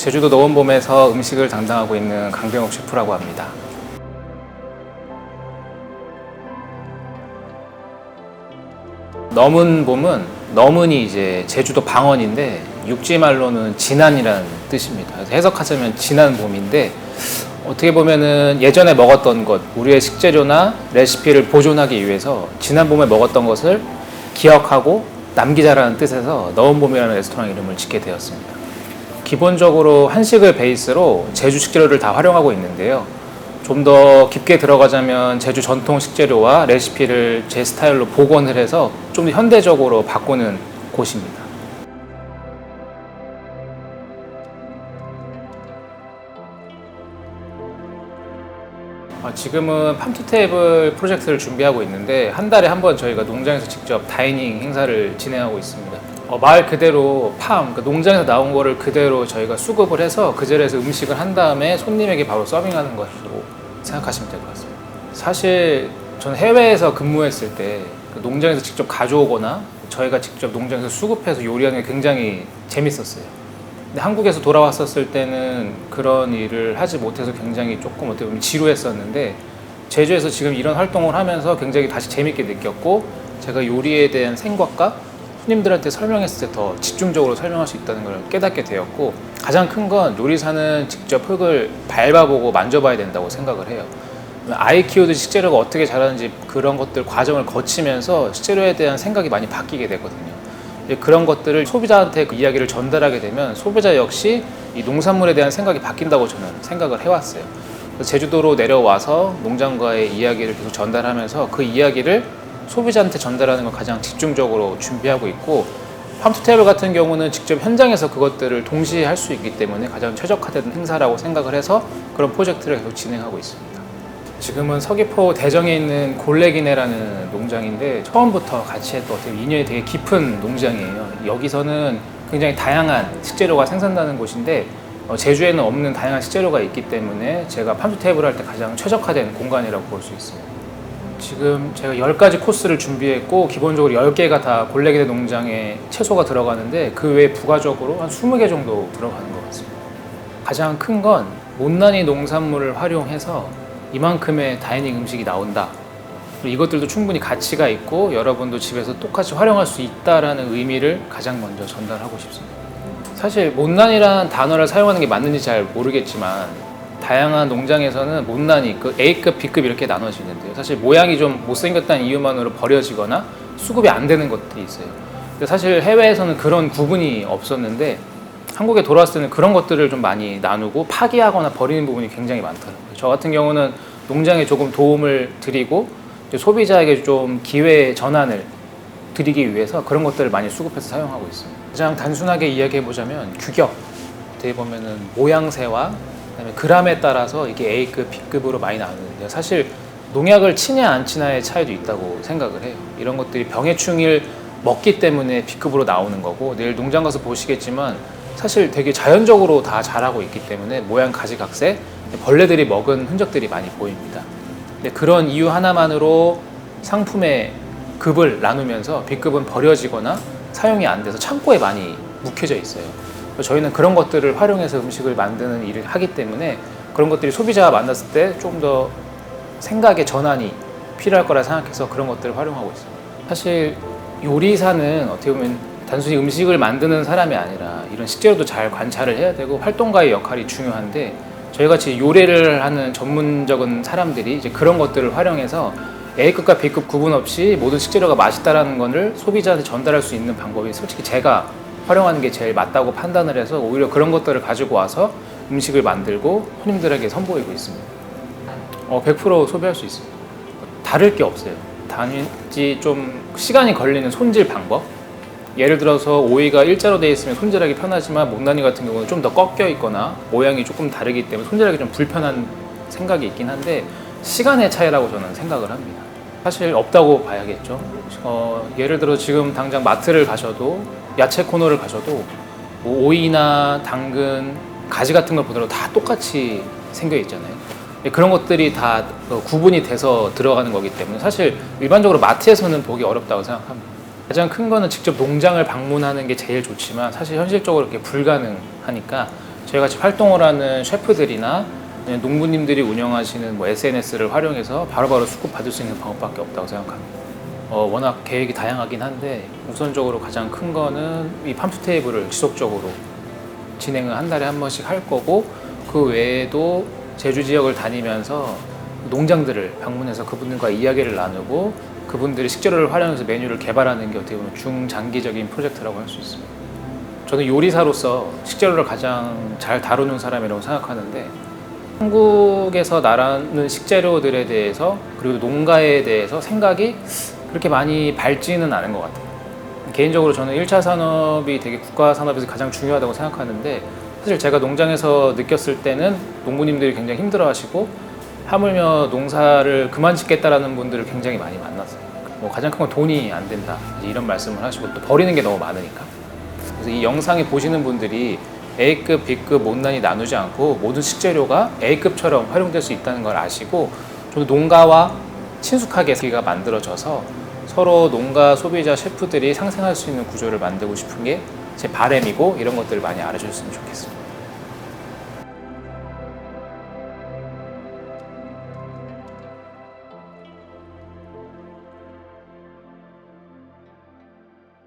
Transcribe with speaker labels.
Speaker 1: 제주도 노원봄에서 음식을 담당하고 있는 강병욱 셰프라고 합니다. 넘은 봄은 넘은이 이제 제주도 방언인데 육지말로는 진안이라는 뜻입니다. 그래서 해석하자면 진안 봄인데 어떻게 보면은 예전에 먹었던 것, 우리의 식재료나 레시피를 보존하기 위해서 지난 봄에 먹었던 것을 기억하고 남기자라는 뜻에서 넘은 봄이라는 레스토랑 이름을 짓게 되었습니다. 기본적으로 한식을 베이스로 제주 식재료를 다 활용하고 있는데요. 좀 더 깊게 들어가자면 제주 전통 식재료와 레시피를 제 스타일로 복원을 해서 좀 더 현대적으로 바꾸는 곳입니다. 지금은 팜투테이블 프로젝트를 준비하고 있는데 한 달에 한 번 저희가 농장에서 직접 다이닝 행사를 진행하고 있습니다. 말 그대로 그러니까 농장에서 나온 거를 그대로 저희가 수급을 해서 그 자리에서 음식을 한 다음에 손님에게 바로 서빙하는 것으로 생각하시면 될 것 같습니다. 사실 저는 해외에서 근무했을 때 농장에서 직접 가져오거나 저희가 직접 농장에서 수급해서 요리하는 게 굉장히 재밌었어요. 근데 한국에서 돌아왔었을 때는 그런 일을 하지 못해서 굉장히 조금 어떻게 보면 지루했었는데 제주에서 지금 이런 활동을 하면서 굉장히 다시 재밌게 느꼈고 제가 요리에 대한 생각과 손님들한테 설명했을 때 더 집중적으로 설명할 수 있다는 걸 깨닫게 되었고 가장 큰 건 요리사는 직접 흙을 밟아보고 만져봐야 된다고 생각을 해요. 아이 키우듯이 식재료가 어떻게 자라는지 그런 것들 과정을 거치면서 식재료에 대한 생각이 많이 바뀌게 되거든요. 그런 것들을 소비자한테 그 이야기를 전달하게 되면 소비자 역시 이 농산물에 대한 생각이 바뀐다고 저는 생각을 해왔어요. 제주도로 내려와서 농장과의 이야기를 계속 전달하면서 그 이야기를 소비자한테 전달하는 걸 가장 집중적으로 준비하고 있고 팜투테이블 같은 경우는 직접 현장에서 그것들을 동시에 할 수 있기 때문에 가장 최적화된 행사라고 생각을 해서 그런 프로젝트를 계속 진행하고 있습니다. 지금은 서귀포 대정에 있는 골래기네라는 농장인데 처음부터 같이 했던 인연이 되게 깊은 농장이에요. 여기서는 굉장히 다양한 식재료가 생산되는 곳인데 제주에는 없는 다양한 식재료가 있기 때문에 제가 팜투테이블 할 때 가장 최적화된 공간이라고 볼 수 있어요. 지금 제가 10가지 코스를 준비했고 기본적으로 10개가 다 골래기네 농장에 채소가 들어가는데 그 외에 부가적으로 한 20개 정도 들어가는 것 같습니다. 가장 큰 건 못난이 농산물을 활용해서 이만큼의 다이닝 음식이 나온다. 이것들도 충분히 가치가 있고 여러분도 집에서 똑같이 활용할 수 있다라는 의미를 가장 먼저 전달하고 싶습니다. 사실 못난이라는 단어를 사용하는 게 맞는지 잘 모르겠지만 다양한 농장에서는 못난이, A급, B급 이렇게 나눠지는데요. 사실 모양이 좀 못생겼다는 이유만으로 버려지거나 수급이 안 되는 것들이 있어요. 근데 사실 해외에서는 그런 구분이 없었는데 한국에 돌아왔을 때는 그런 것들을 좀 많이 나누고 파기하거나 버리는 부분이 굉장히 많더라고요. 저 같은 경우는 농장에 조금 도움을 드리고 소비자에게 좀 기회 전환을 드리기 위해서 그런 것들을 많이 수급해서 사용하고 있습니다. 가장 단순하게 이야기해보자면 규격, 어떻게 보면은 모양새와 그다음에 그람에 따라서 이게 A급, B급으로 많이 나누는데요. 사실 농약을 치냐 안 치냐의 차이도 있다고 생각을 해요. 이런 것들이 병해충을 먹기 때문에 B급으로 나오는 거고 내일 농장 가서 보시겠지만 사실 되게 자연적으로 다 자라고 있기 때문에 모양 가지각색 벌레들이 먹은 흔적들이 많이 보입니다. 근데 그런 이유 하나만으로 상품의 급을 나누면서 B급은 버려지거나 사용이 안 돼서 창고에 많이 묵혀져 있어요. 저희는 그런 것들을 활용해서 음식을 만드는 일을 하기 때문에 그런 것들이 소비자와 만났을 때 좀 더 생각의 전환이 필요할 거라 생각해서 그런 것들을 활용하고 있습니다. 사실 요리사는 어떻게 보면 단순히 음식을 만드는 사람이 아니라 이런 식재료도 잘 관찰을 해야 되고 활동가의 역할이 중요한데 저희같이 요리를 하는 전문적인 사람들이 이제 그런 것들을 활용해서 A급과 B급 구분 없이 모든 식재료가 맛있다라는 것을 소비자한테 전달할 수 있는 방법이 솔직히 제가 활용하는 게 제일 맞다고 판단을 해서 오히려 그런 것들을 가지고 와서 음식을 만들고 손님들에게 선보이고 있습니다. 100% 소비할 수 있습니다. 다를 게 없어요. 단지 좀 시간이 걸리는 손질 방법. 예를 들어서 오이가 일자로 되어 있으면 손질하기 편하지만 못난이 같은 경우는 좀 더 꺾여 있거나 모양이 조금 다르기 때문에 손질하기 좀 불편한 생각이 있긴 한데 시간의 차이라고 저는 생각을 합니다. 사실 없다고 봐야겠죠. 예를 들어 지금 당장 마트를 가셔도 야채 코너를 가셔도 뭐 오이나 당근, 가지 같은 걸 보더라도 다 똑같이 생겨 있잖아요. 그런 것들이 다 구분이 돼서 들어가는 거기 때문에 사실 일반적으로 마트에서는 보기 어렵다고 생각합니다. 가장 큰 거는 직접 농장을 방문하는 게 제일 좋지만 사실 현실적으로 그렇게 불가능하니까 저희 같이 활동을 하는 셰프들이나 농부님들이 운영하시는 뭐 SNS를 활용해서 바로바로 수급 받을 수 있는 방법밖에 없다고 생각합니다. 워낙 계획이 다양하긴 한데 우선적으로 가장 큰 거는 이 팜투테이블을 지속적으로 진행을 한 달에 한 번씩 할 거고, 그 외에도 제주 지역을 다니면서 농장들을 방문해서 그분들과 이야기를 나누고 그분들이 식재료를 활용해서 메뉴를 개발하는 게 어떻게 보면 중장기적인 프로젝트라고 할 수 있습니다. 저는 요리사로서 식재료를 가장 잘 다루는 사람이라고 생각하는데, 한국에서 나라는 식재료들에 대해서 그리고 농가에 대해서 생각이 그렇게 많이 밝지는 않은 것 같아요. 개인적으로 저는 1차 산업이 되게 국가 산업에서 가장 중요하다고 생각하는데, 사실 제가 농장에서 느꼈을 때는 농부님들이 굉장히 힘들어하시고 하물며 농사를 그만 짓겠다라는 분들을 굉장히 많이 만났어요. 뭐 가장 큰 건 돈이 안 된다 이런 말씀을 하시고, 또 버리는 게 너무 많으니까. 그래서 이 영상에 보시는 분들이 A급, B급, 못난이 나누지 않고 모든 식재료가 A급처럼 활용될 수 있다는 걸 아시고 좀 농가와 친숙하게 기가 만들어져서 서로 농가, 소비자, 셰프들이 상생할 수 있는 구조를 만들고 싶은 게 제 바람이고, 이런 것들을 많이 알아주셨으면 좋겠습니다.